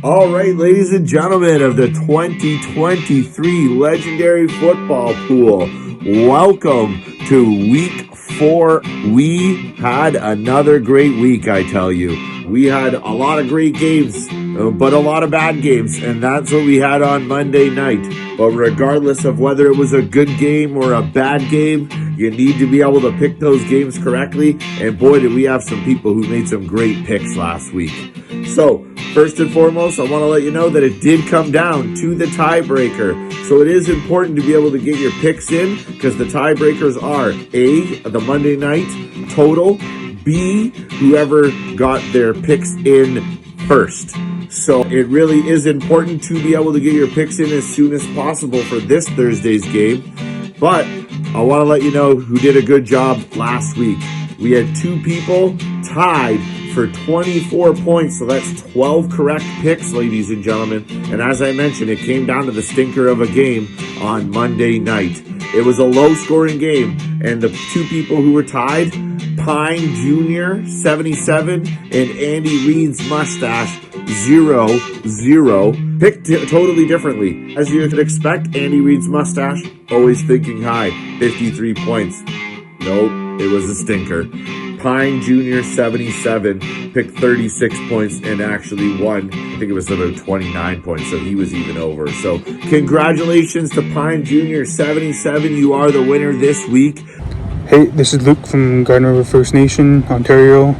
All right, ladies and gentlemen of the 2023 Legendary Football Pool, welcome to week 4. We had another great week, I tell you. We had a lot of great games, but a lot of bad games, and that's what we had on Monday night. But regardless of whether it was a good game or a bad game, you need to be able to pick those games correctly, and boy, did we have some people who made some great picks last week. So, first and foremost, I want to let you know that it did come down to the tiebreaker. So it is important to be able to get your picks in, because the tiebreakers are A, the Monday night total, B, whoever got their picks in first. So it really is important to be able to get your picks in as soon as possible for this Thursday's game. But I want to let you know who did a good job last week. We had 2 people tied for 24 points, so that's 12 correct picks, ladies and gentlemen. And as I mentioned, it came down to the stinker of a game on Monday night. It was a low-scoring game, and the 2 people who were tied, Pine Jr., 77, and Andy Reid's mustache, 0, picked totally differently. As you could expect, Andy Reid's mustache, always thinking high, 53 points. Nope, it was a stinker. Pine Jr., 77, picked 36 points and actually won. I think it was about 29 points, so he was even over. So congratulations to Pine Jr., 77. You are the winner this week. Hey, this is Luke from Garden River First Nation, Ontario.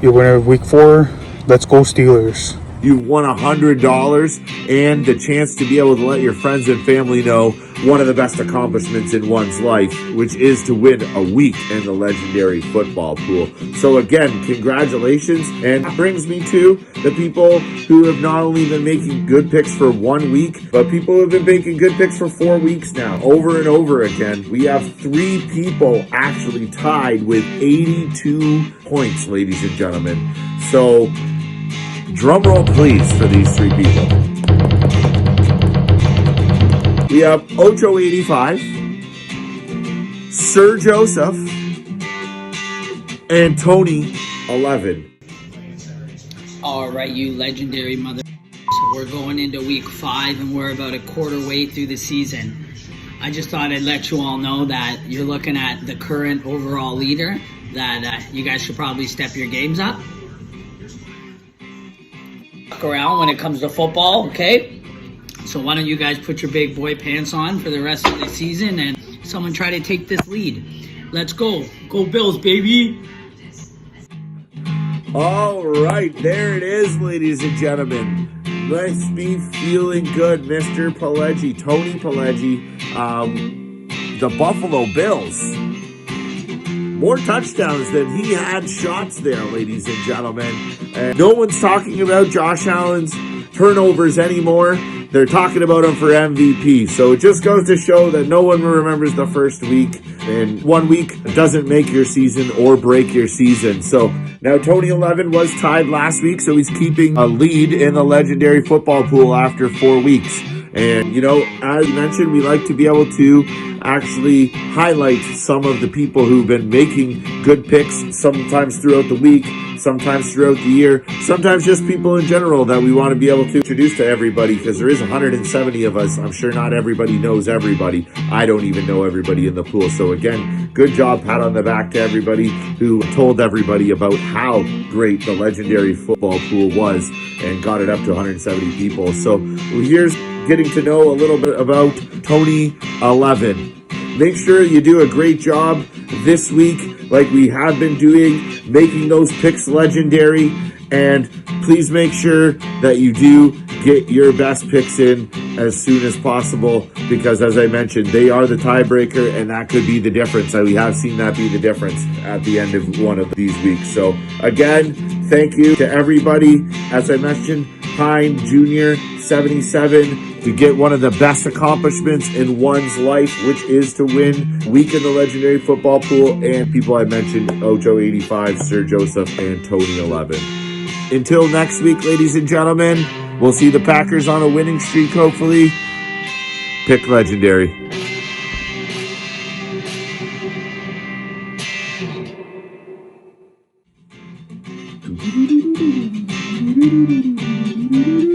Your winner of week 4. Let's go Steelers. You won $100 and the chance to be able to let your friends and family know one of the best accomplishments in one's life, which is to win a week in the Legendary Football Pool. So again, congratulations. And that brings me to the people who have not only been making good picks for 1 week, but people who have been making good picks for 4 weeks now, over and over again. We have 3 people actually tied with 82 points, ladies and gentlemen. So drum roll, please, for these 3 people. We have Ocho85, Sir Joseph, and Tony11. All right, you legendary mother. So we're going into week 5, and we're about a quarter way through the season. I just thought I'd let you all know that you're looking at the current overall leader, that you guys should probably step your games up. Around when it comes to football, okay? So why don't you guys put your big boy pants on for the rest of the season and someone try to take this lead. Let's go. Go Bills, baby. All right, there it is, ladies and gentlemen. Let's be feeling good, Mr. Pileggi, Tony Pileggi, the Buffalo Bills. More touchdowns than he had shots there, ladies and gentlemen. And no one's talking about Josh Allen's turnovers anymore. They're talking about him for MVP. So it just goes to show that no one remembers the first week. And 1 week doesn't make your season or break your season. So now Tony11 was tied last week, so he's keeping a lead in the Legendary Football Pool after 4 weeks. And, you know, as mentioned, we like to be able to actually highlight some of the people who've been making good picks, sometimes throughout the week, sometimes throughout the year, sometimes just people in general that we want to be able to introduce to everybody, because there is 170 of us. I'm sure not everybody knows everybody. I don't even know everybody in the pool. So again, good job, pat on the back to everybody who told everybody about how great the Legendary Football Pool was and got it up to 170 people. So here's getting to know a little bit about Tony11. Make sure you do a great job this week, like we have been doing, making those picks legendary. And please make sure that you do get your best picks in as soon as possible, because as I mentioned, they are the tiebreaker, and that could be the difference. We have seen that be the difference at the end of one of these weeks. So again, thank you to everybody. As I mentioned, Pine Jr., 77, to get one of the best accomplishments in one's life, which is to win week in the Legendary Football Pool, and people I mentioned, Ocho85, Sir Joseph, and Tony11. Until next week, ladies and gentlemen, we'll see the Packers on a winning streak, hopefully. Pick Legendary. Bye.